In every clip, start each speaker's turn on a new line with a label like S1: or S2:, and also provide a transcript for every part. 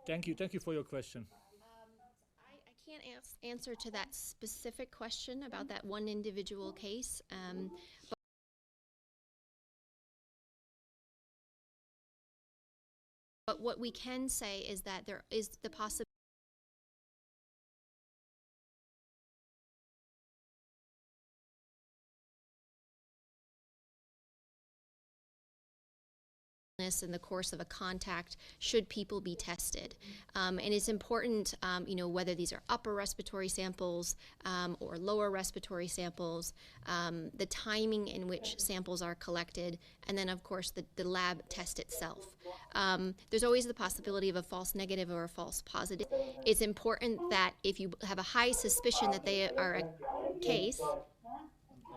S1: Thank you. Thank you for your question.
S2: I can't answer to that specific question about that one individual case. But what we can say is that there is the possibility in the course of a contact should people be tested. And it's important, whether these are upper respiratory samples or lower respiratory samples, the timing in which samples are collected, and then, of course, the lab test itself. There's always the possibility of a false negative or a false positive. It's important that if you have a high suspicion that they are a case,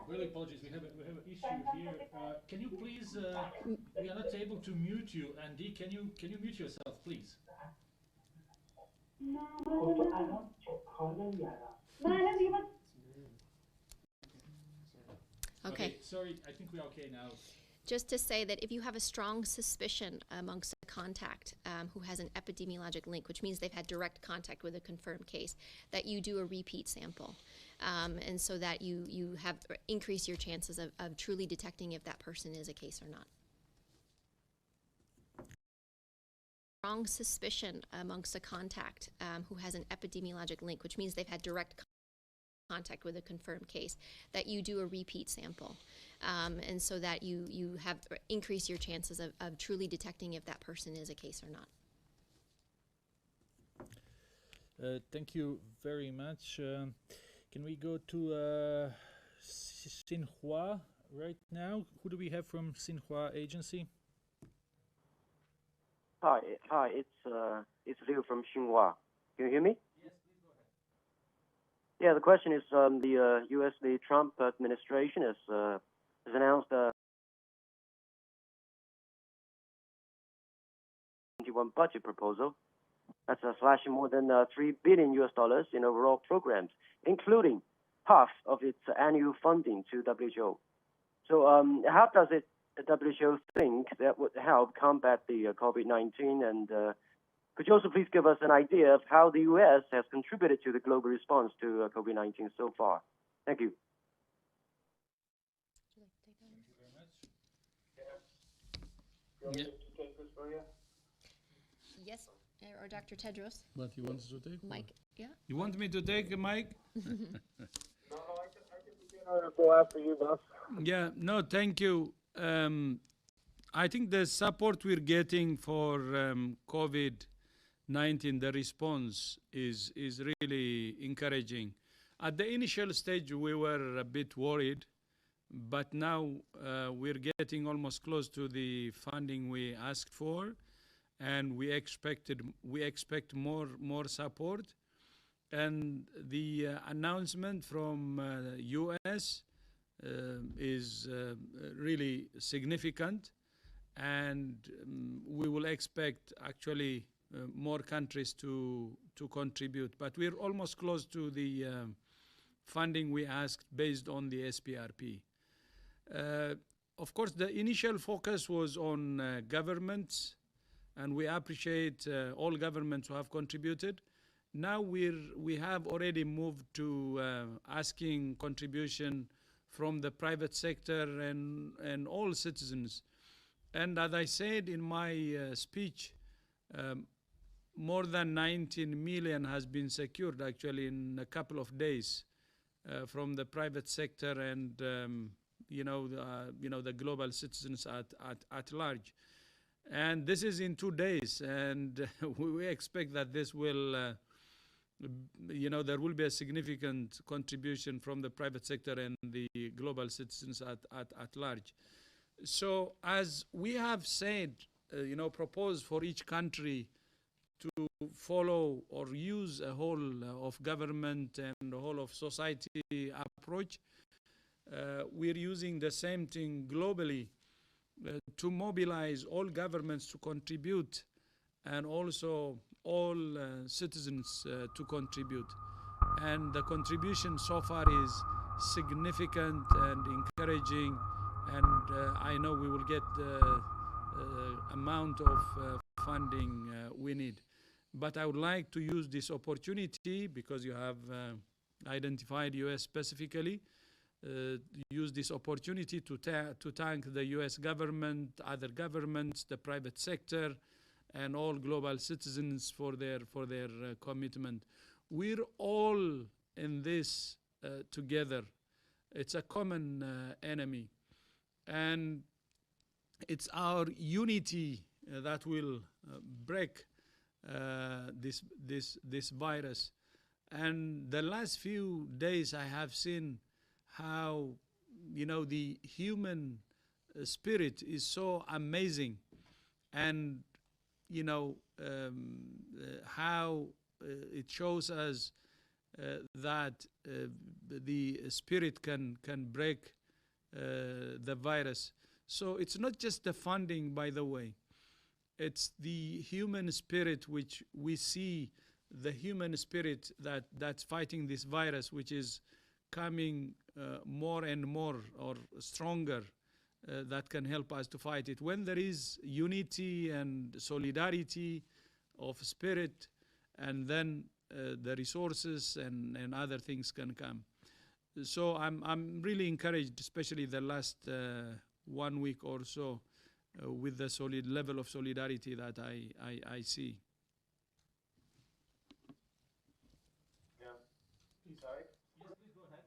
S1: Really apologies. We have an issue here. Can you please? We are not able to mute you. Andy, can you mute yourself, please?
S2: okay.
S1: Sorry. I think we're okay now.
S2: Just to say that if you have a strong suspicion amongst a contact who has an epidemiologic link, which means they've had direct contact with a confirmed case, that you do a repeat sample. And so that you have increase your chances of truly detecting if that person is a case or not. Strong suspicion amongst a contact who has an epidemiologic link, which means they've had direct contact with a confirmed case, that you do a repeat sample. And so that you have increase your chances of truly detecting if that person is a case or not.
S1: Thank you very much. Can we go to Xinhua right now? Who do we have from Xinhua Agency?
S3: Hi, it's Liu from Xinhua. Can you hear me?
S1: Yes, please go ahead.
S3: Yeah, the question is the Trump administration has announced a 21 budget proposal that's slashing more than $3 billion in overall programs, including half of its annual funding to WHO. So how does the WHO think that would help combat the COVID-19? And could you also please give us an idea of how the U.S. has contributed to the global response to COVID-19 so far? Thank you.
S1: Thank you very much.
S2: Yes, or Dr. Tedros.
S4: What he wants to take?
S2: Mike, yeah.
S4: You want me to take a mic?
S3: I'll go after you, boss.
S4: Yeah, no, thank you. I think the support we're getting for COVID-19, the response is really encouraging. At the initial stage, we were a bit worried, but now we're getting almost close to the funding we asked for, and we expect more support. And the announcement from US is really significant, and we will expect actually more countries to contribute. But we're almost close to the funding we asked based on the SPRP. Of course, the initial focus was on governments, and we appreciate all governments who have contributed. Now we have already moved to asking contribution from the private sector and all citizens. And as I said in my speech, more than 19 million has been secured actually in a couple of days from the private sector and the global citizens at large. And this is in 2 days, and we expect that this will there will be a significant contribution from the private sector and the global citizens at large. So as we have said, propose for each country to follow or use a whole of government and a whole of society approach, we're using the same thing globally to mobilize all governments to contribute and also all citizens to contribute. And the contribution so far is significant and encouraging, and I know we will get the amount of funding we need. But I would like to use this opportunity, because you have identified US specifically, use this opportunity to thank the US government, other governments, the private sector, and all global citizens for their commitment. We're all in this together. It's a common enemy, and it's our unity that will break this virus. And the last few days I have seen how, the human spirit is so amazing, and how it shows us that the spirit can break the virus. So it's not just the funding, by the way. It's the human spirit, which we see, the human spirit that's fighting this virus, which is coming more and more, or stronger, that can help us to fight it. When there is unity and solidarity of spirit, and then the resources and other things can come. So I'm really encouraged, especially the last 1 week or so, with the solid level of solidarity that I see.
S5: Yeah. Please, sorry. Yes, please go ahead,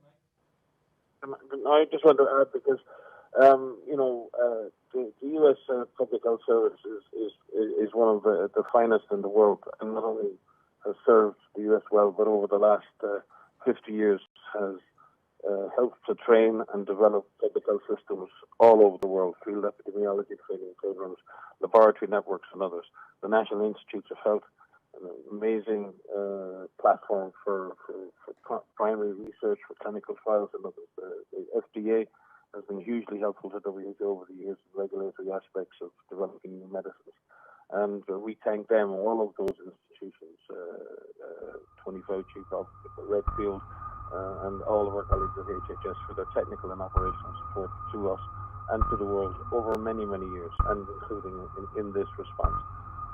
S5: Mike. I just want to add, because the U.S. Public Health Service is one of the finest in the world, and not only has served the U.S. well, but over the last 50 years has helped to train and develop public health systems all over the world, field epidemiology training programs, laboratory networks, and others. The National Institutes of Health, an amazing platform for primary research, for clinical trials, and others. The FDA has been hugely helpful to WHO over the years in regulatory aspects of developing new medicines. And we thank them, all of those institutions, Tony Fauci, Dr. Redfield, and all of our colleagues at HHS for their technical and operational support to us and to the world over many, many years, and including in this response.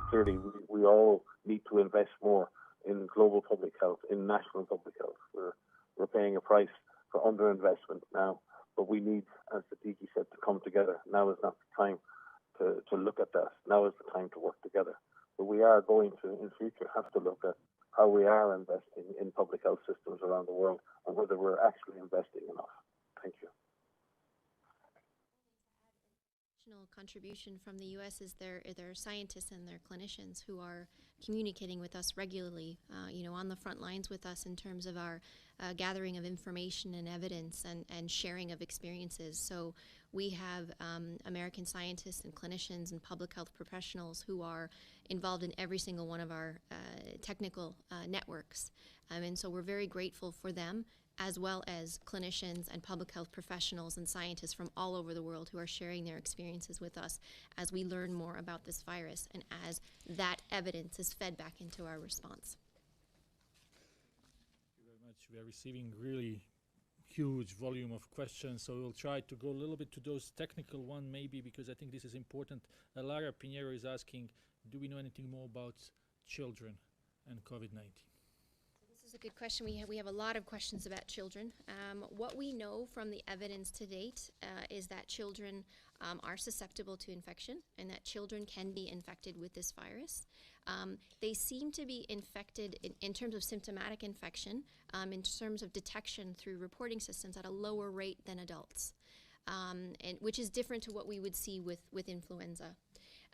S5: Clearly, we all need to invest more in global public health, in national public health. We're paying a price for underinvestment now, but we need, as the DG said, to come together. Now is not the time to look at that. Now is the time to work together. But we are going to, in future, have to look at how we are investing in public health systems around the world, and whether we're actually investing enough. Thank you.
S2: Additional contribution from the U.S. is their scientists and their clinicians who are communicating with us regularly, on the front lines with us in terms of our gathering of information and evidence and sharing of experiences. So we have American scientists and clinicians and public health professionals who are involved in every single one of our technical networks. And so we're very grateful for them, as well as clinicians and public health professionals and scientists from all over the world who are sharing their experiences with us as we learn more about this virus and as that evidence is fed back into our response.
S1: Thank you very much. We are receiving really huge volume of questions, so we'll try to go a little bit to those technical one maybe, because I think this is important. Lara Pinheiro is asking, do we know anything more about children and COVID-19?
S2: This is a good question. We have a lot of questions about children. What we know from the evidence to date is that children are susceptible to infection, and that children can be infected with this virus. They seem to be infected in terms of symptomatic infection, in terms of detection through reporting systems at a lower rate than adults, and which is different to what we would see with influenza.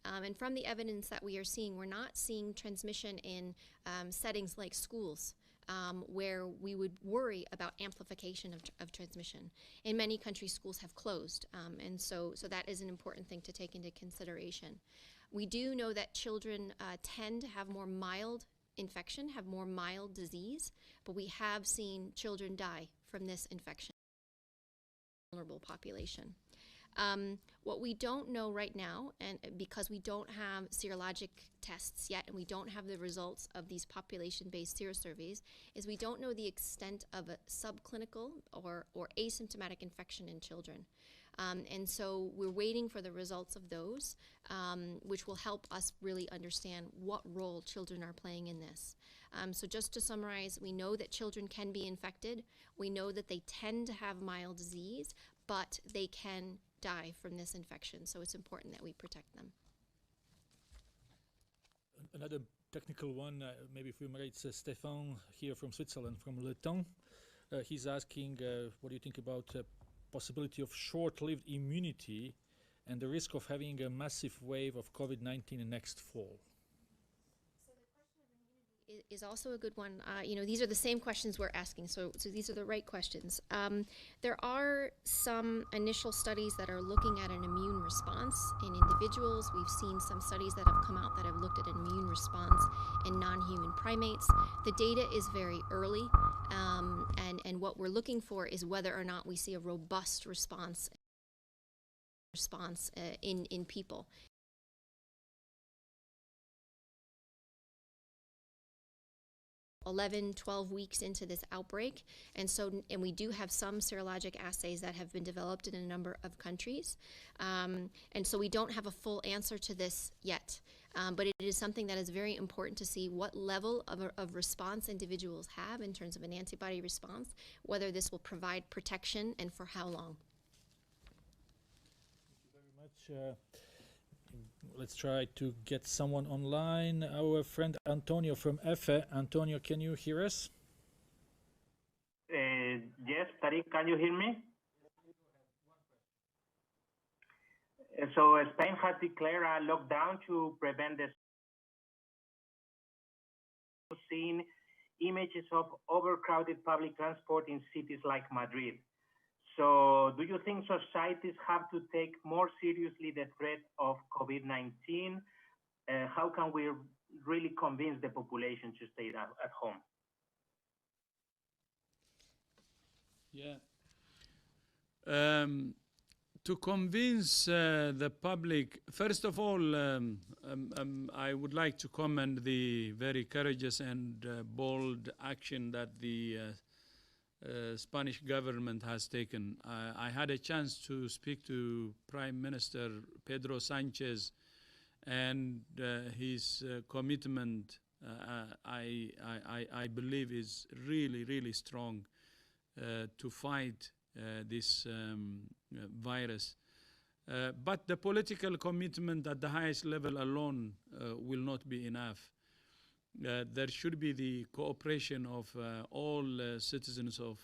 S2: And from the evidence that we are seeing, we're not seeing transmission in settings like schools, where we would worry about amplification of transmission. In many countries, schools have closed, and so that is an important thing to take into consideration. We do know that children tend to have more mild infection, have more mild disease, but we have seen children die from this infection in the vulnerable population. What we don't know right now, and because we don't have serologic tests yet, and we don't have the results of these population-based serosurveys, is we don't know the extent of a subclinical or asymptomatic infection in children. And so we're waiting for the results of those, which will help us really understand what role children are playing in this. So just to summarize, we know that children can be infected. We know that they tend to have mild disease, but they can die from this infection. So it's important that we protect them.
S1: Another technical one, maybe if we might, Stefan here from Switzerland, from Le Temps. He's asking, what do you think about possibility of short-lived immunity and the risk of having a massive wave of COVID-19 next fall?
S2: Is also a good one. These are the same questions we're asking, so these are the right questions. There are some initial studies that are looking at an immune response in individuals. We've seen some studies that have come out that have looked at an immune response in non-human primates. The data is very early, and what we're looking for is whether or not we see a robust response in people. 11, 12 weeks into this outbreak, and we do have some serologic assays that have been developed in a number of countries, and so we don't have a full answer to this yet, but it is something that is very important to see what level of response individuals have in terms of an antibody response, whether this will provide protection and for how long.
S1: Thank you very much. Let's try to get someone online. Our friend Antonio from EFE. Antonio, can you hear us?
S6: Yes, Tariq, can you hear me? So Spain has declared a lockdown to prevent the seeing images of overcrowded public transport in cities like Madrid. So do you think societies have to take more seriously the threat of COVID-19? How can we really convince the population to stay at home?
S4: Yeah. To convince the public, first of all, I would like to commend the very courageous and bold action that the Spanish government has taken. I had a chance to speak to Prime Minister Pedro Sanchez, and his commitment, I believe, is really, really strong to fight this virus. But the political commitment at the highest level alone will not be enough. There should be the cooperation of all citizens of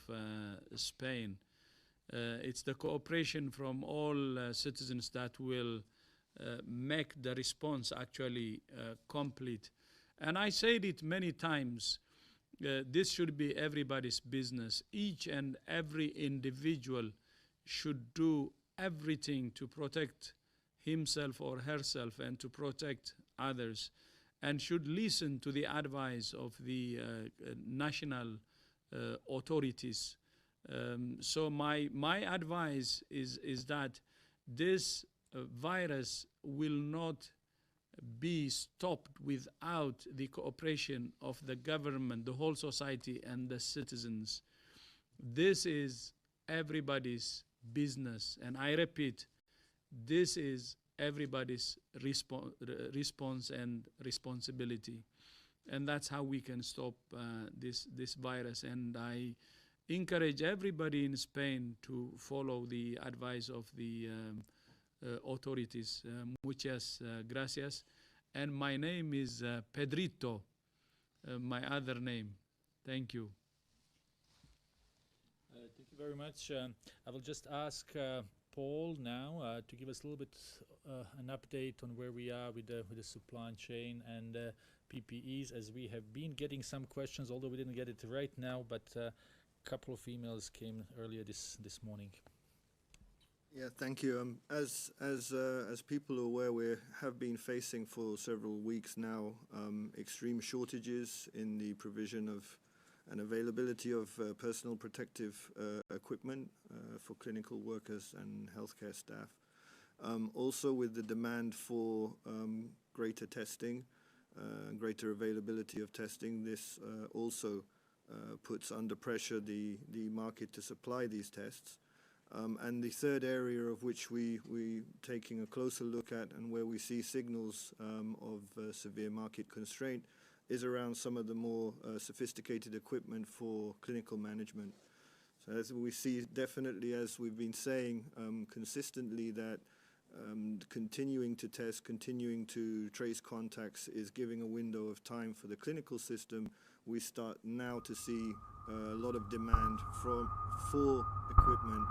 S4: Spain. It's the cooperation from all citizens that will make the response actually complete. And I said it many times, this should be everybody's business. Each and every individual should do everything to protect himself or herself and to protect others, and should listen to the advice of the national authorities. So my advice is that this virus will not be stopped without the cooperation of the government, the whole society, and the citizens. This is everybody's business, and I repeat, this is everybody's response and responsibility, and that's how we can stop this virus. And I encourage everybody in Spain to follow the advice of the authorities. Muchas gracias. And my name is Pedrito, my other name. Thank you.
S1: Thank you very much. I will just ask Paul now to give us a little bit an update on where we are with the supply chain and PPEs, as we have been getting some questions, although we didn't get it right now, but a couple of emails came earlier this morning.
S7: Yeah, thank you. As people are aware, we have been facing for several weeks now extreme shortages in the provision of and availability of personal protective equipment for clinical workers and healthcare staff. Also, with the demand for greater testing, greater availability of testing, this also puts under pressure the market to supply these tests. And the third area of which we taking a closer look at and where we see signals of severe market constraint is around some of the more sophisticated equipment for clinical management. So as we see definitely, as we've been saying consistently, that continuing to test, continuing to trace contacts is giving a window of time for the clinical system. We start now to see a lot of demand for equipment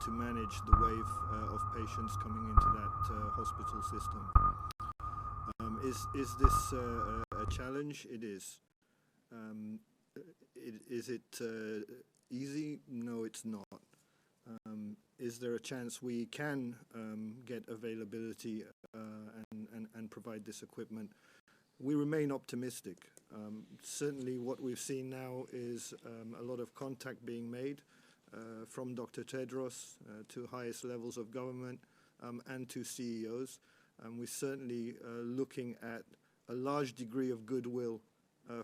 S7: to manage the wave of patients coming into that hospital system. Is this a challenge? It is. Is it easy? No, it's not. Is there a chance we can get availability and provide this equipment? We remain optimistic. Certainly what we've seen now is a lot of contact being made from Dr. Tedros to highest levels of government and to CEOs. We're certainly looking at a large degree of goodwill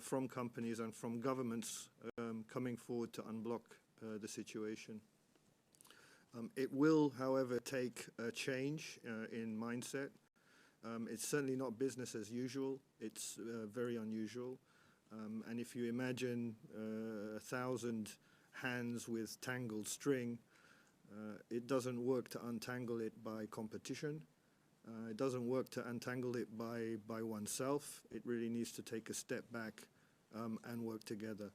S7: from companies and from governments coming forward to unblock the situation. It will, however, take a change in mindset. It's certainly not business as usual. It's very unusual. And if you imagine 1,000 hands with tangled string, it doesn't work to untangle it by competition. It doesn't work to untangle it by oneself. It really needs to take a step back and work together.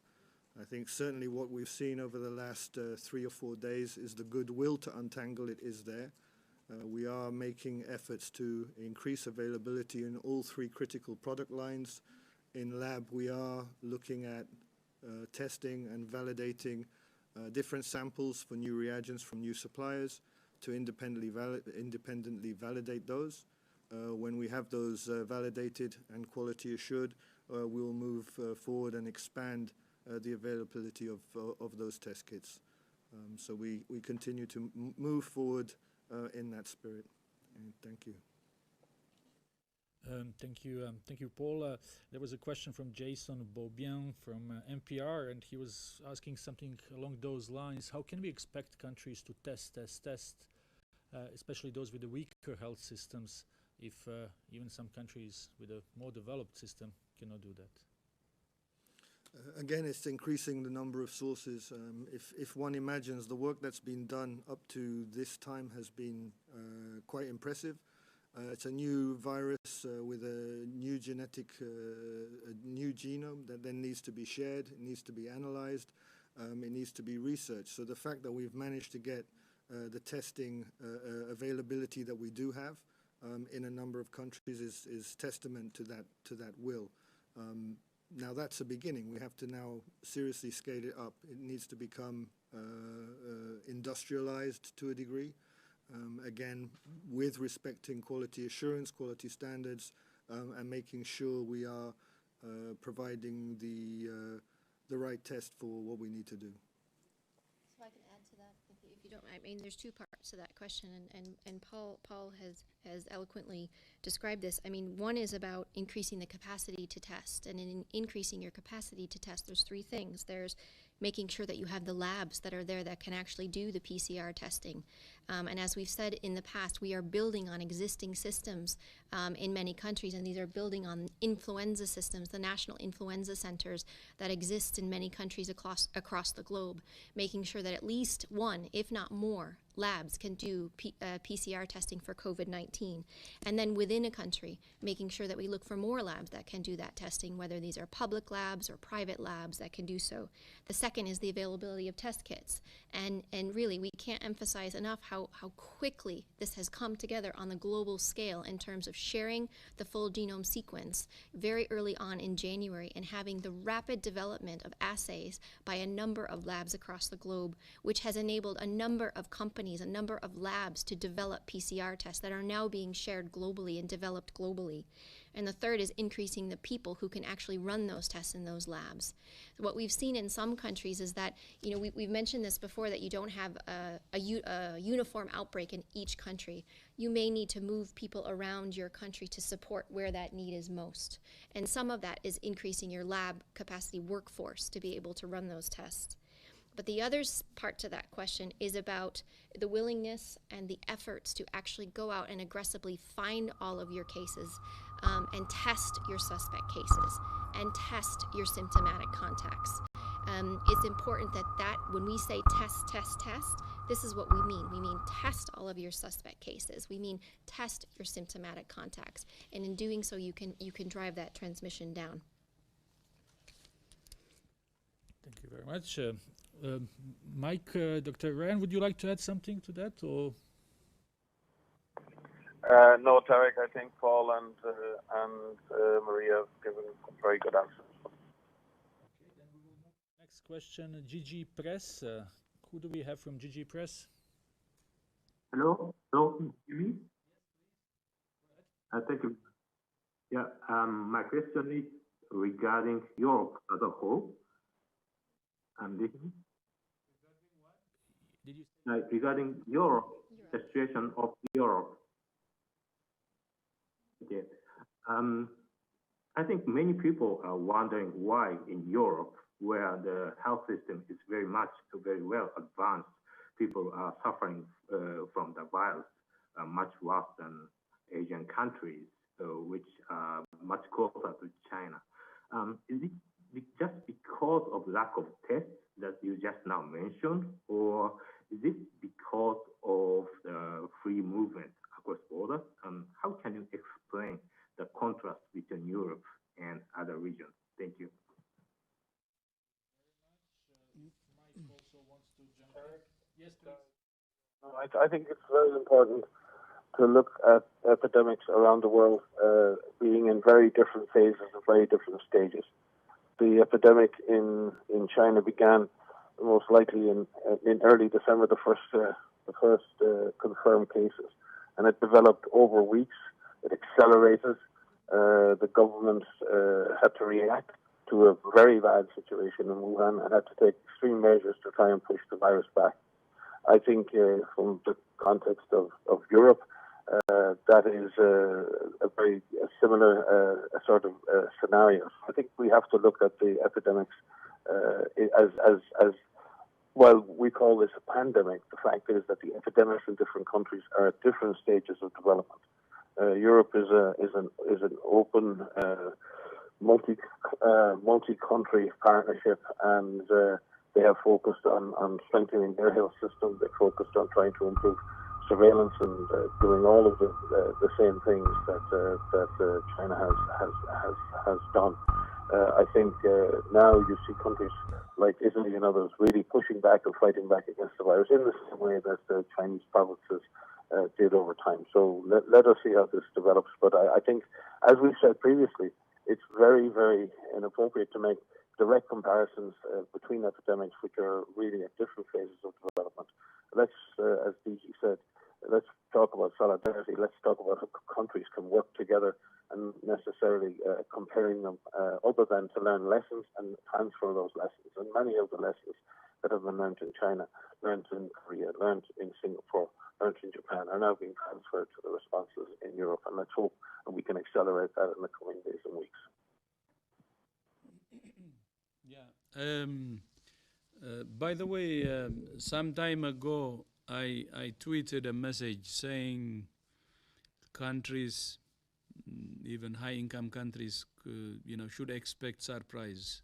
S7: I think certainly what we've seen over the last 3 or 4 days is the goodwill to untangle it is there. We are making efforts to increase availability in all 3 critical product lines. In lab, we are looking at testing and validating different samples for new reagents from new suppliers to independently validate those. When we have those validated and quality assured, we'll move forward and expand the availability of those test kits. So we continue to move forward in that spirit. And thank you.
S1: Thank you, Paul. There was a question from Jason Beaubien from NPR, and he was asking something along those lines. How can we expect countries to test, especially those with the weaker health systems, if even some countries with a more developed system cannot do that?
S7: Again, it's increasing the number of sources. If one imagines the work that's been done up to this time has been quite impressive. It's a new virus with a new genetic, a new genome that then needs to be shared, it needs to be analyzed, it needs to be researched. So the fact that we've managed to get the testing availability that we do have in a number of countries is testament to that will. Now that's a beginning. We have to now seriously scale it up. It needs to become industrialized to a degree. Again, with respecting quality assurance, quality standards, and making sure we are providing the right test for what we need to do.
S2: So I can add to that, if you don't mind. I mean, there's 2 parts to that question, and Paul has eloquently described this. I mean, one is about increasing the capacity to test, and in increasing your capacity to test, there's 3 things. There's making sure that you have the labs that are there that can actually do the PCR testing. And as we've said in the past, we are building on existing systems in many countries, and these are building on influenza systems, the national influenza centers that exist in many countries across the globe, making sure that at least 1, if not more, labs can do PCR testing for COVID-19. And then within a country, making sure that we look for more labs that can do that testing, whether these are public labs or private labs that can do so. The second is the availability of test kits. And really, we can't emphasize enough how quickly this has come together on the global scale in terms of sharing the full genome sequence very early on in January and having the rapid development of assays by a number of labs across the globe, which has enabled a number of companies, a number of labs to develop PCR tests that are now being shared globally and developed globally. And the third is increasing the people who can actually run those tests in those labs. What we've seen in some countries is that, you know, we've mentioned this before, that you don't have a uniform outbreak in each country. You may need to move people around your country to support where that need is most. And some of that is increasing your lab capacity workforce to be able to run those tests. But the other part to that question is about the willingness and the efforts to actually go out and aggressively find all of your cases and test your suspect cases and test your symptomatic contacts. It's important that when we say test, this is what we mean. We mean test all of your suspect cases. We mean test your symptomatic contacts. And in doing so, you can drive that transmission down.
S1: Thank you very much. Mike, Dr. Ryan, would you like to add something to that? Or?
S5: No, Tarek, I think Paul and Maria have given very good answers.
S1: Okay, then we will move to the next question, GG Press. Who do we have from GG Press?
S8: Hello? Hello, can you hear me? Thank you. Yeah, my question is regarding Europe as a whole.
S1: Did you say?
S8: Regarding Europe, the situation of Europe. Okay. I think many people are wondering why in Europe, where the health system is very well advanced, people are suffering from the virus much worse than Asian countries, which are much closer to China. Is it just because of lack of tests that you just now mentioned, or is it because of the free movement across borders? How can you explain the contrast between Europe and other regions? Thank you.
S1: Mike also wants to jump in. Yes, please.
S5: I think it's very important to look at epidemics around the world being in very different phases and very different stages. The epidemic in China began most likely in early December, the first confirmed cases, and it developed over weeks. It accelerated. The government had to react to a very bad situation in Wuhan and had to take extreme measures to try and push the virus back. I think from the context of Europe, that is a very similar sort of scenario. I think we have to look at the epidemics as while we call this a pandemic, the fact is that the epidemics in different countries are at different stages of development. Europe is an open, multi-country partnership, and they have focused on strengthening their health system. They focused on trying to improve surveillance and doing all of the same things that China has done. I think now you see countries like Italy and others really pushing back and fighting back against the virus in the same way that the Chinese provinces did over time. So let us see how this develops. But I think, as we said previously, it's very, very inappropriate to make direct comparisons between epidemics which are really at different phases of development. Let's, as DG said, let's talk about solidarity. Let's talk about how countries can work together and necessarily comparing them other than to learn lessons and transfer those lessons. And many of the lessons that have been learned in China, learned in Korea, learned in Singapore, learned in Japan are now being transferred to the responses in Europe. And let's hope that we can accelerate that in the coming days and weeks.
S4: Yeah. By the way, some time ago, I tweeted a message saying countries, even high-income countries, should expect surprise.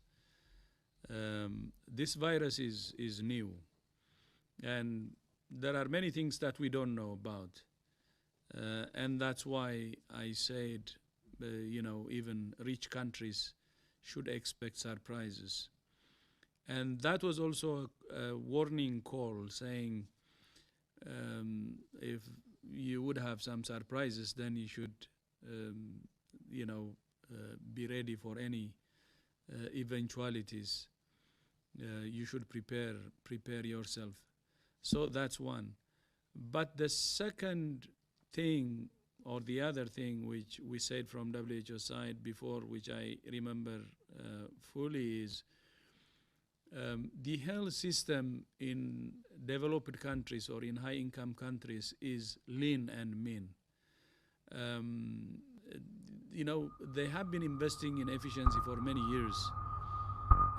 S4: This virus is new, and there are many things that we don't know about, and that's why I said, even rich countries should expect surprises. And that was also a warning call saying, if you would have some surprises, then you should, be ready for any eventualities. You should prepare yourself. So that's one. But the second thing, or the other thing, which we said from WHO side before, which I remember fully, is the health system in developed countries or in high-income countries is lean and mean. They have been investing in efficiency for many years,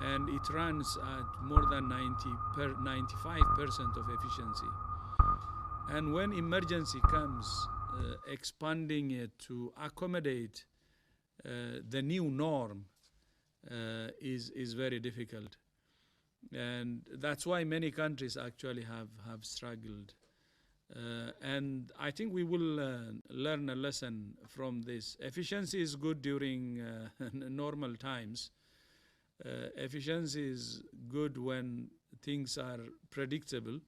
S4: and it runs at more than 95% of efficiency. And when emergency comes, expanding it to accommodate the new norm is very difficult. And that's why many countries actually have struggled. And I think we will learn a lesson from this. Efficiency is good during normal times. Efficiency is good when things are predictable.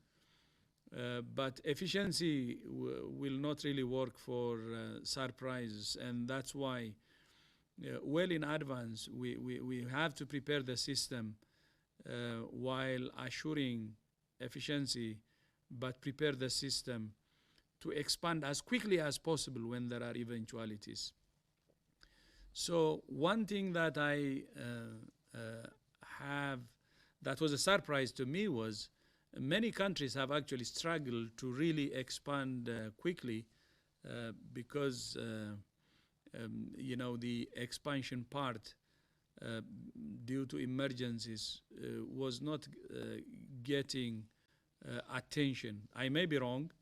S4: But efficiency will not really work for surprises. And that's why, well in advance, we have to prepare the system while assuring efficiency, but prepare the system to expand as quickly as possible when there are eventualities. So one thing that I that was a surprise to me was many countries have actually struggled to really expand quickly because the expansion part due to emergencies was not getting attention. I may be wrong,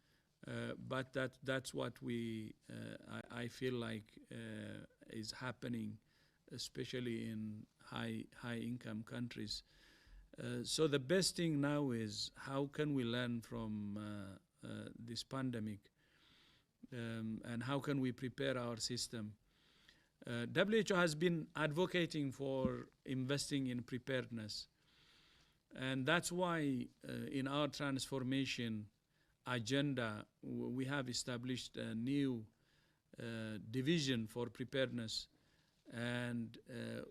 S4: but that's what I feel like is happening, especially in high income countries. So the best thing now is how can we learn from this pandemic, and how can we prepare our system. WHO has been advocating for investing in preparedness. And that's why in our transformation agenda, we have established a new division for preparedness. And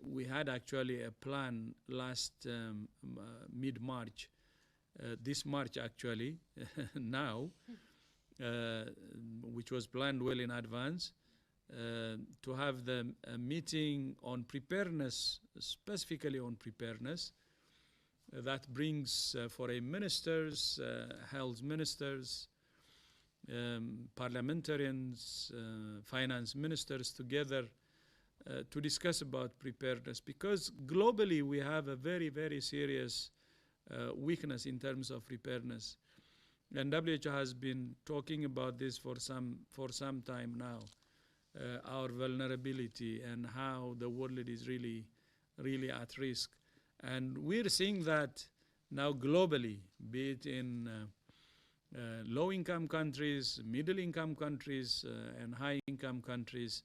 S4: we had actually a plan last mid-March, this March actually, now, which was planned well in advance, to have the meeting on preparedness, specifically on preparedness, that brings foreign ministers, health ministers, parliamentarians, finance ministers together to discuss about preparedness, because globally we have a very, very serious weakness in terms of preparedness. And WHO has been talking about this for some time now, our vulnerability and how the world is really, really at risk. And we're seeing that now globally, be it in low-income countries, middle-income countries, and high-income countries.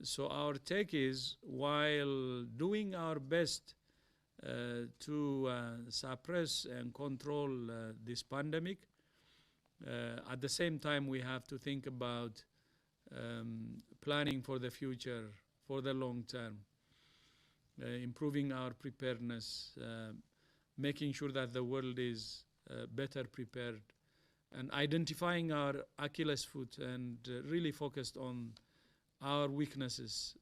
S4: So our take is, while doing our best to suppress and control this pandemic, at the same time we have to think about planning for the future, for the long term, improving our preparedness, making sure that the world is better prepared, and identifying our Achilles foot and really focused on our weaknesses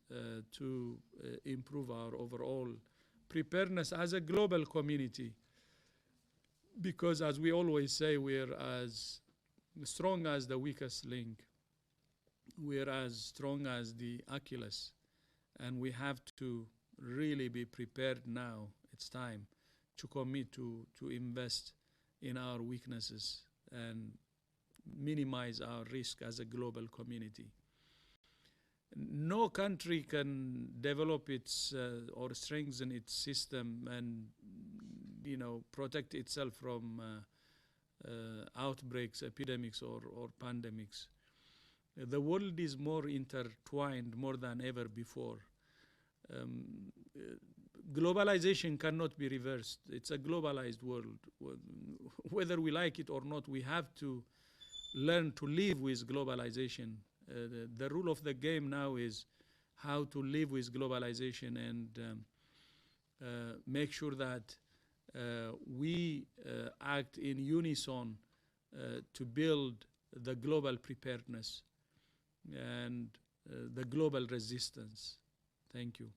S4: to improve our overall preparedness as a global community. Because as we always say, we're as strong as the weakest link. We're as strong as the Achilles. And we have to really be prepared now. It's time to commit to invest in our weaknesses and minimize our risk as a global community. No country can develop its or strengthen its system and protect itself from outbreaks, epidemics, or pandemics. The world is more intertwined more than ever before. Globalization cannot be reversed. It's a globalized world. Whether we like it or not, we have to learn to live with globalization. The rule of the game now is how to live with globalization and make sure that we act in unison to build the global preparedness and the global resistance. Thank you.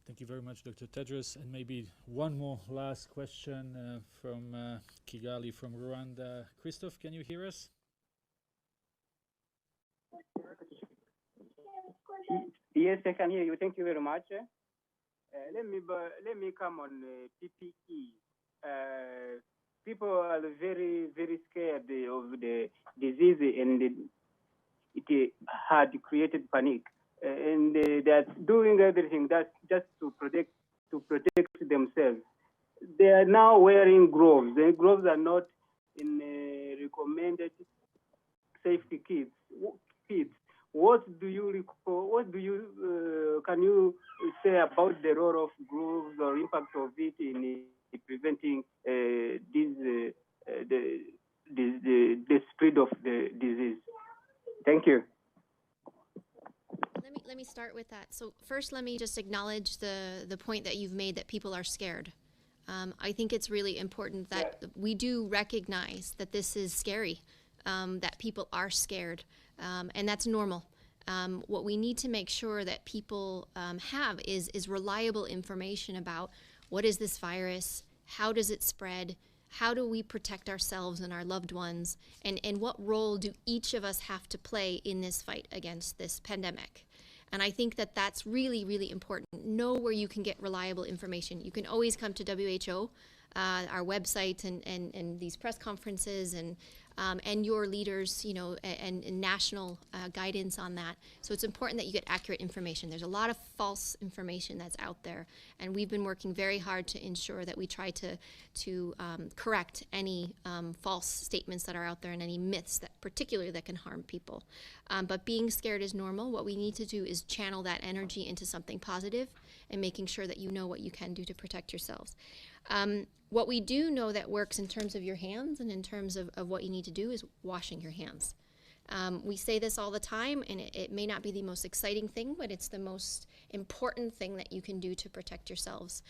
S1: Thank you very much, Dr. Tedros. And maybe one more last question from Kigali, from Rwanda. Christophe, can you hear us?
S9: Yes, I can hear you. Thank you very much. Let me come on PPE. People are very scared of the disease, and it had created panic, and they're doing everything that's just to protect themselves. They are now wearing gloves. The gloves are not in recommended safety kits. What do you can you say about the role of gloves or impact of it in preventing the spread of the disease? Thank you.
S2: Let me start with that. So first, let me just acknowledge the point that you've made that people are scared. I think it's really important that we do recognize that this is scary, that people are scared, and that's normal. What we need to make sure that people have is reliable information about what is this virus, how does it spread, how do we protect ourselves and our loved ones, and what role do each of us have to play in this fight against this pandemic. And I think that that's really, really important. Know where you can get reliable information. You can always come to WHO, our website, and these press conferences, and your leaders, and national guidance on that. So it's important that you get accurate information. There's a lot of false information that's out there, and we've been working very hard to ensure that we try to correct any false statements that are out there and any myths that particularly that can harm people. But being scared is normal. What we need to do is channel that energy into something positive and making sure that you know what you can do to protect yourselves. What we do know that works in terms of your hands and in terms of what you need to do is washing your hands. We say this all the time, and it may not be the most exciting thing, but it's the most important thing that you can do to protect yourselves.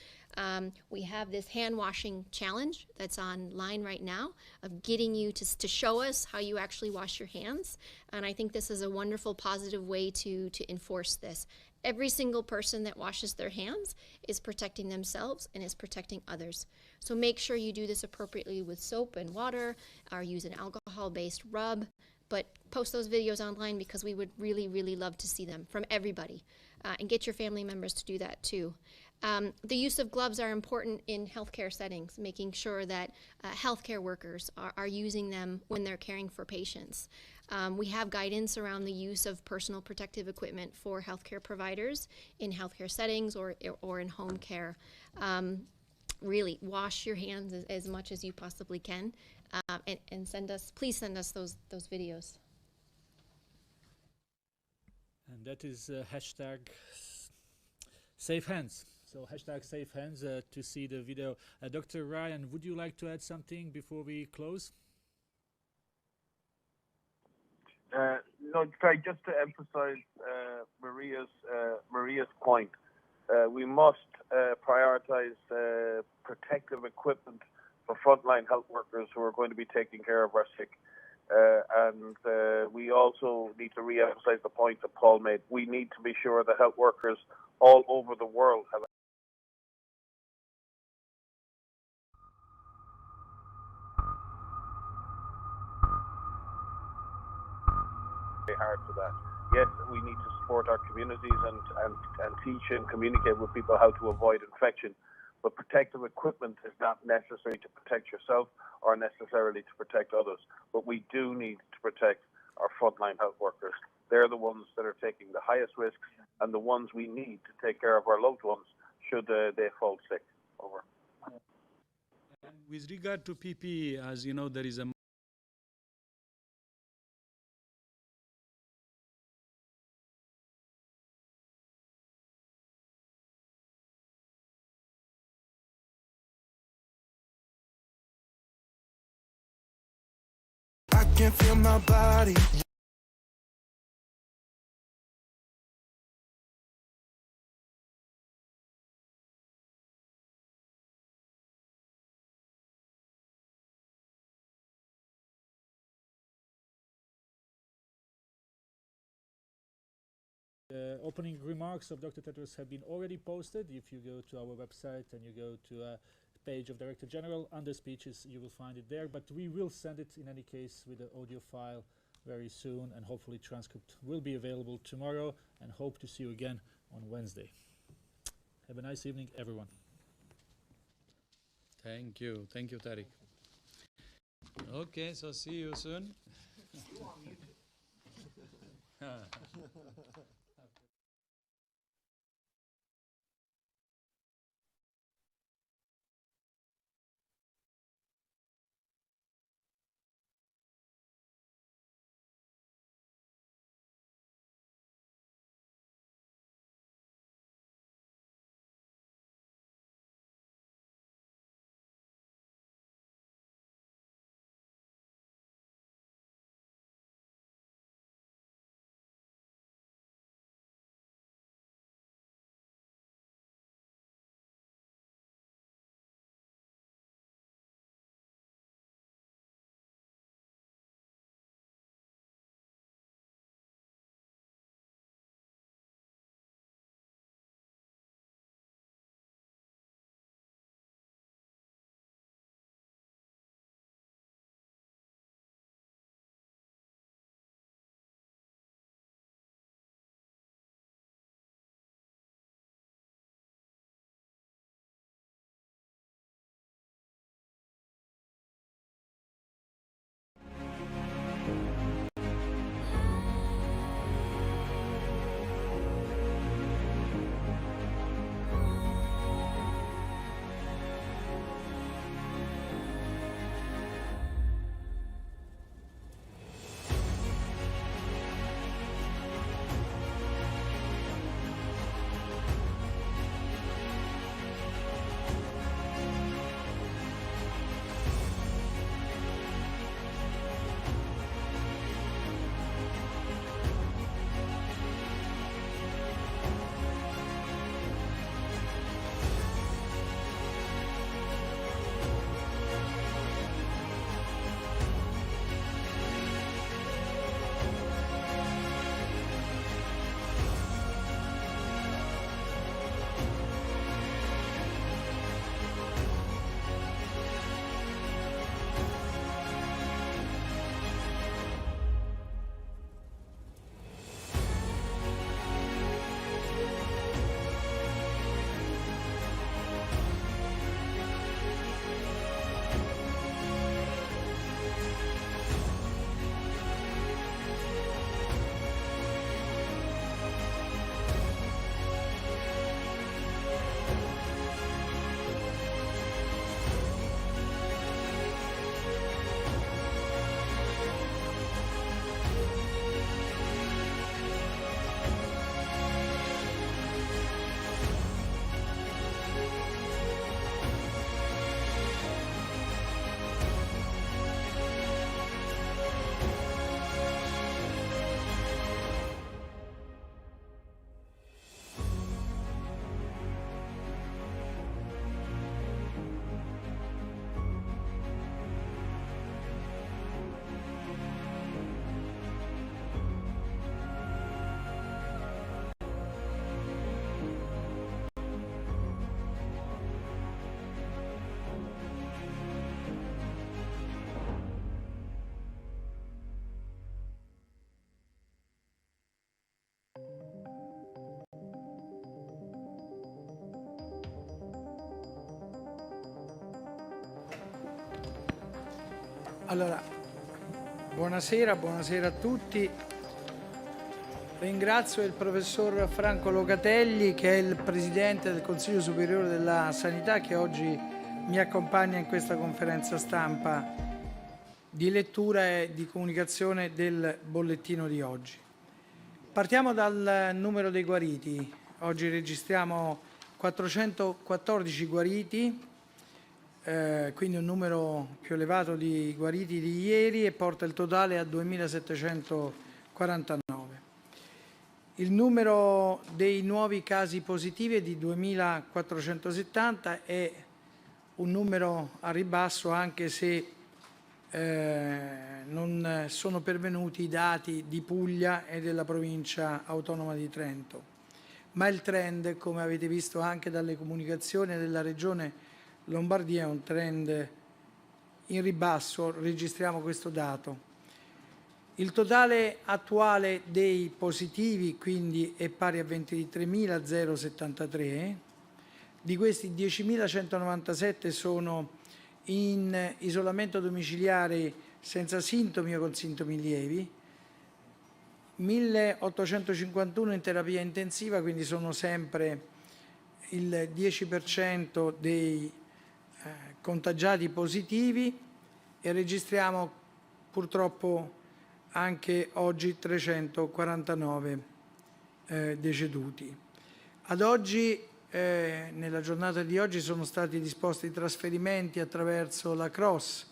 S2: We have this hand washing challenge that's online right now of getting you to show us how you actually wash your hands. And I think this is a wonderful, positive way to enforce this. Every single person that washes their hands is protecting themselves and is protecting others. So make sure you do this appropriately with soap and water, or use an alcohol-based rub. But post those videos online because we would really, really love to see them from everybody. And get your family members to do that too. The use of gloves are important in healthcare settings, making sure that healthcare workers are using them when they're caring for patients. We have guidance around the use of personal protective equipment for healthcare providers in healthcare settings or in home care. Really, wash your hands as much as you possibly can, and please send us those videos.
S1: And that is hashtag Safe Hands. So hashtag Safe Hands to see the video. Dr. Ryan, would you like to add something before we close?
S5: No, try just to emphasize Maria's point. We must prioritize protective equipment for frontline health workers who are going to be taking care of our sick. And we also need to re-emphasize the point that Paul made. We need to be sure that health workers all over the world have very hard for that. Yes, we need to support our communities and teach and communicate with people how to avoid infection. But protective equipment is not necessary to protect yourself or necessarily to protect others. But we do need to protect our frontline health workers. They're the ones that are taking the highest risks and the ones we need to take care of our loved ones should they fall sick. Over.
S4: With regard to PPE, as you know, there is a
S10: I can feel my body.
S1: The opening remarks of Dr. Tedros have been already posted. If you go to our website and you go to a page of Director General under speeches, you will find it there. But we will send it in any case with the audio file very soon, and hopefully transcript will be available tomorrow, and hope to see you again on Wednesday. Have a nice evening, everyone.
S4: Thank you, Tariq. Okay, so see you soon.
S11: Allora, buonasera a tutti. Ringrazio il professor Franco Locatelli, che è il presidente del Consiglio Superiore della Sanità, che oggi mi accompagna in questa conferenza stampa di lettura e di comunicazione del bollettino di oggi. Partiamo dal numero dei guariti. Oggi registriamo 414 guariti, quindi un numero più elevato di guariti di ieri, e porta il totale a 2.749. Il numero dei nuovi casi positivi è di 2.470, è un numero a ribasso, anche se non sono pervenuti i dati di Puglia e della provincia autonoma di Trento. Ma il trend, come avete visto anche dalle comunicazioni della Regione Lombardia, è un trend in ribasso, registriamo questo dato. Il totale attuale dei positivi quindi è pari a 23.073, Di questi 10.197 sono in isolamento domiciliare senza sintomi o con sintomi lievi, 1.851 in terapia intensiva, quindi sono sempre il 10% dei contagiati positivi, e registriamo purtroppo anche oggi 349 deceduti. Ad oggi, nella giornata di oggi, sono stati disposti trasferimenti attraverso la CROSS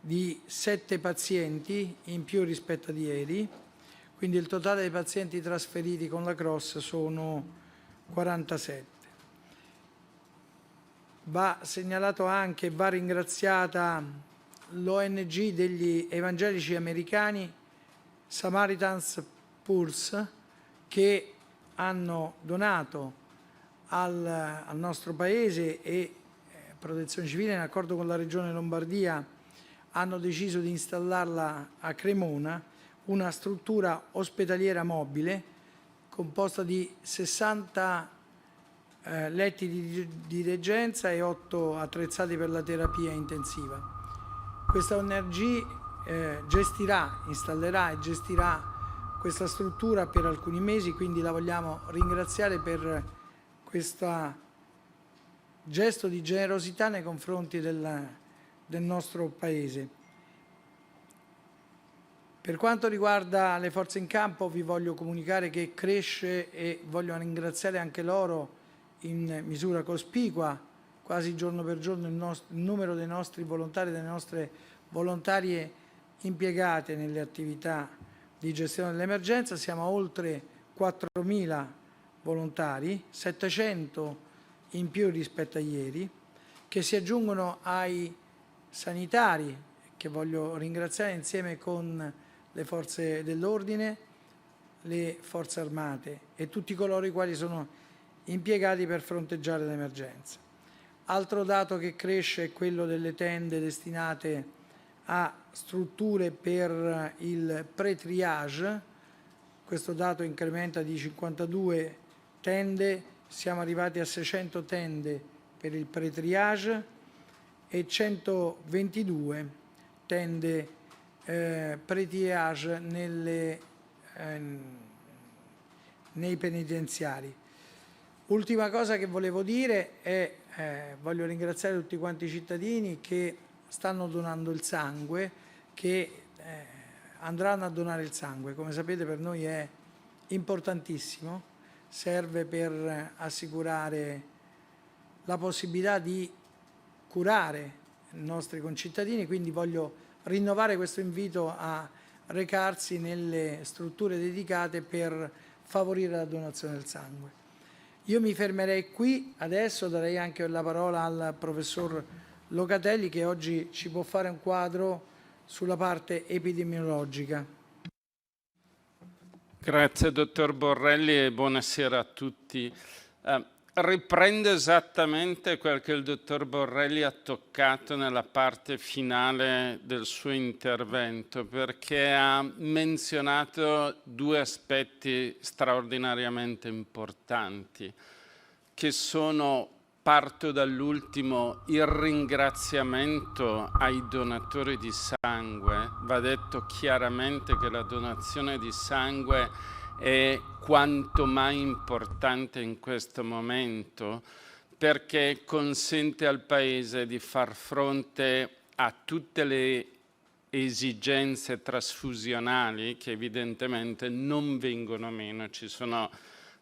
S11: di 7 pazienti in più rispetto ad ieri, quindi il totale dei pazienti trasferiti con la CROSS sono 47. Va segnalato anche, va ringraziata l'ONG degli evangelici americani Samaritan's Purse, che hanno donato al nostro Paese, e Protezione Civile, in accordo con la Regione Lombardia, hanno deciso di installarla a Cremona, una struttura ospedaliera mobile composta di 60 letti di degenza e 8 attrezzati per la terapia intensiva. Questa ONG installerà e gestirà questa struttura per alcuni mesi, quindi la vogliamo ringraziare per questo gesto di generosità nei confronti del nostro Paese. Per quanto riguarda le forze in campo, vi voglio comunicare che cresce, e voglio ringraziare anche loro in misura cospicua, quasi giorno per giorno, il numero dei nostri volontari e delle nostre volontarie impiegate nelle attività di gestione dell'emergenza. Siamo a oltre 4.000 volontari, 700 in più rispetto a ieri, che si aggiungono ai sanitari, che voglio ringraziare insieme con le forze dell'ordine, le forze armate e tutti coloro i quali sono impiegati per fronteggiare l'emergenza. Altro dato che cresce è quello delle tende destinate a strutture per il pre-triage. Questo dato incrementa di 52 tende, siamo arrivati a 600 tende per il pre-triage e 122 tende pre-triage nei penitenziari. Ultima cosa che volevo dire è voglio ringraziare tutti quanti i cittadini che stanno donando il sangue, che andranno a donare il sangue. Come sapete, per noi è importantissimo, serve per assicurare la possibilità di curare i nostri concittadini, quindi voglio rinnovare questo invito a recarsi nelle strutture dedicate per favorire la donazione del sangue. Io mi fermerei qui, adesso darei anche la parola al professor Locatelli, che oggi ci può fare un quadro sulla parte epidemiologica.
S12: Grazie dottor Borrelli e buonasera a tutti. Riprendo esattamente quel che il dottor Borrelli ha toccato nella parte finale del suo intervento, perché ha menzionato due aspetti straordinariamente importanti, che sono, parto dall'ultimo, il ringraziamento ai donatori di sangue. Va detto chiaramente che la donazione di sangue è quanto mai importante in questo momento, perché consente al Paese di far fronte a tutte le esigenze trasfusionali che evidentemente non vengono meno. Ci sono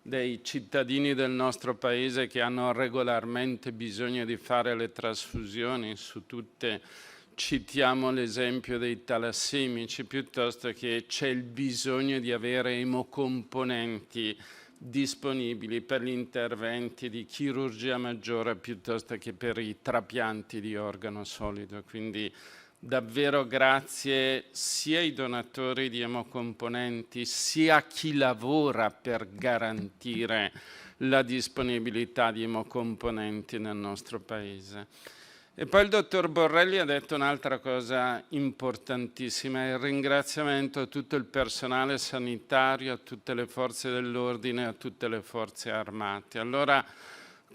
S12: dei cittadini del nostro Paese che hanno regolarmente bisogno di fare le trasfusioni, su tutte citiamo l'esempio dei talassemici, piuttosto che c'è il bisogno di avere emocomponenti disponibili per gli interventi di chirurgia maggiore piuttosto che per i trapianti di organo solido. Quindi davvero grazie sia ai donatori di emocomponenti sia a chi lavora per garantire la disponibilità di emocomponenti nel nostro Paese. E poi il dottor Borrelli ha detto un'altra cosa importantissima, il ringraziamento a tutto il personale sanitario, a tutte le forze dell'ordine, a tutte le forze armate. Allora,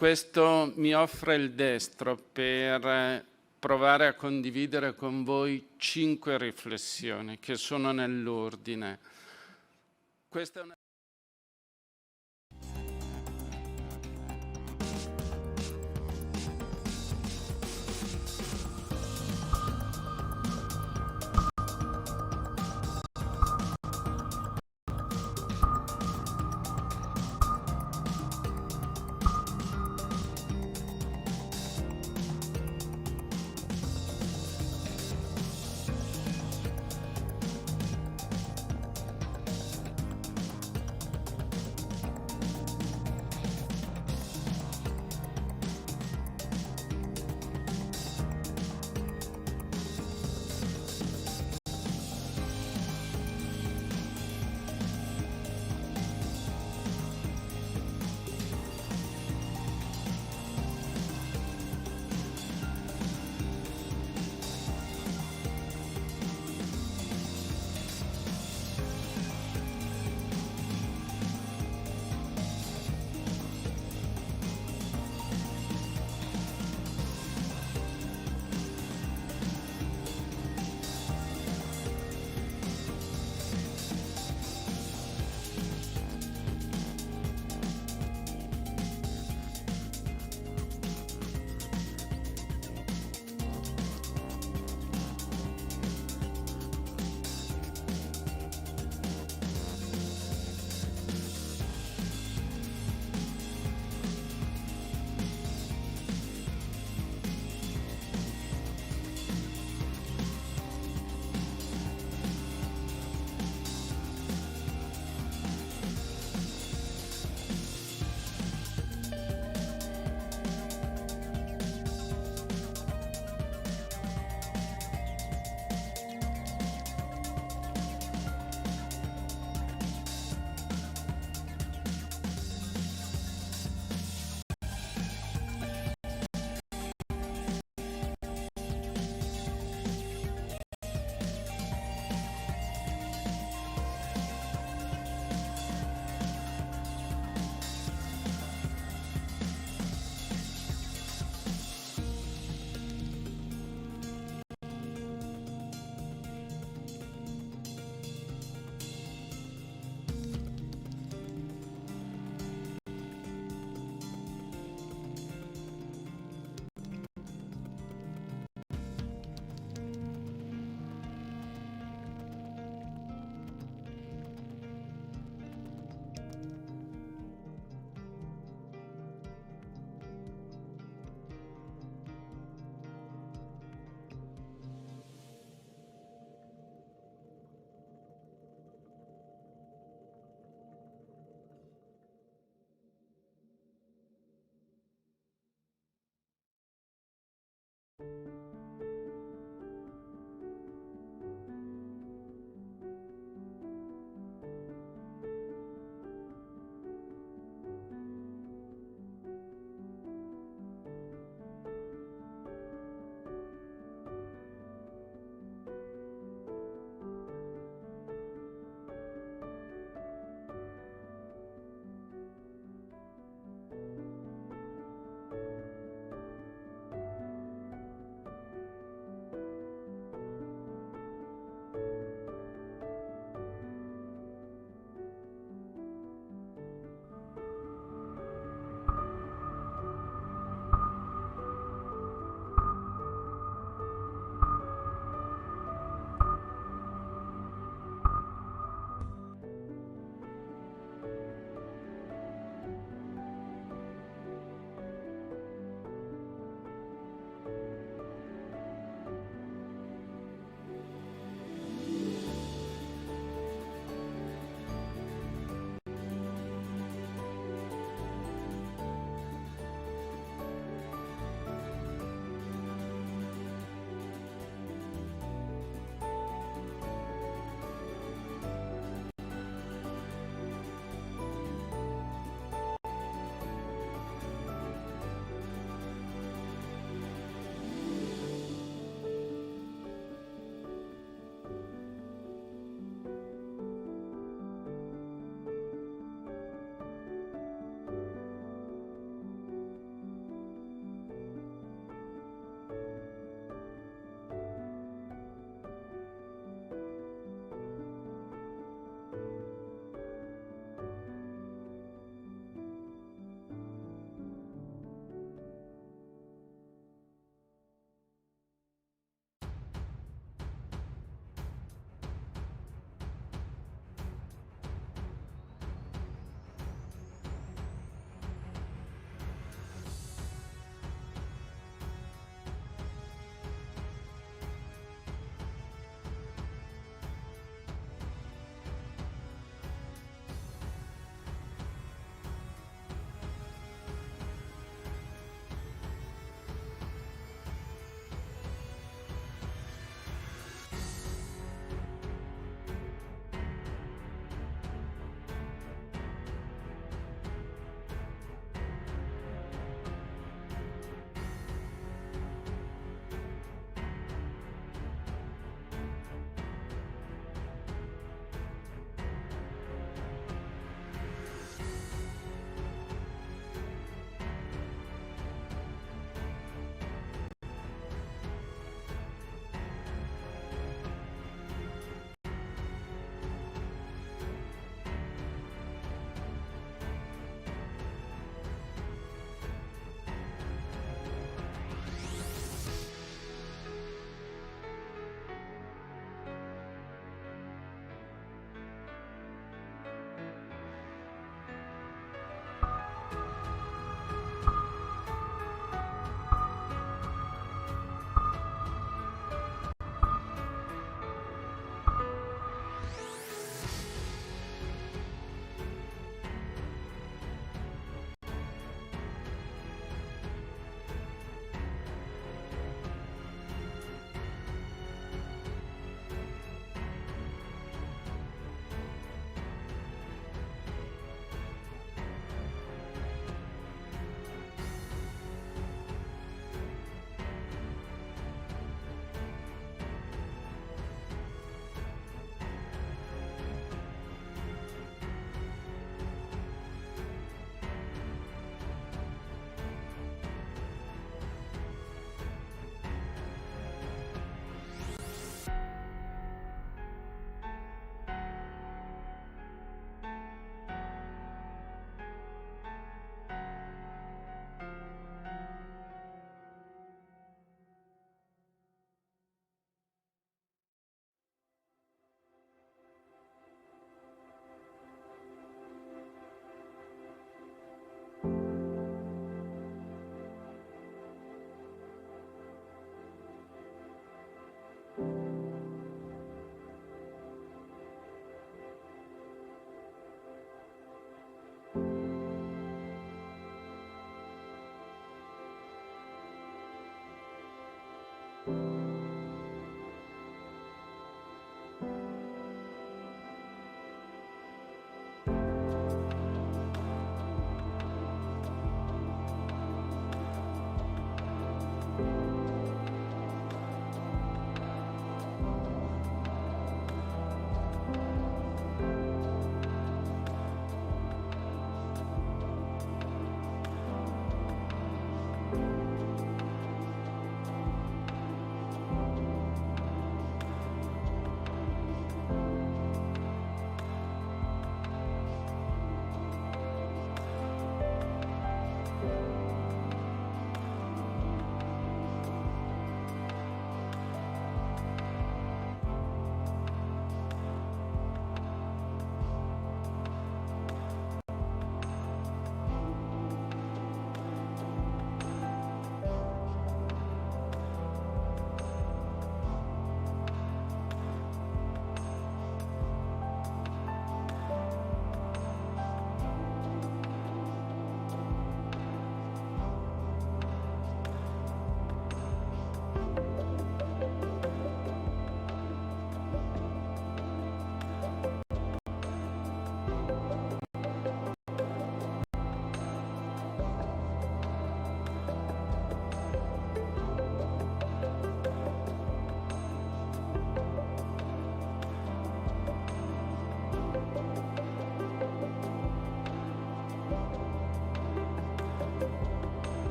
S12: questo mi offre il destro per provare a condividere con voi 5 riflessioni che sono nell'ordine. Questa è una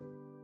S2: you.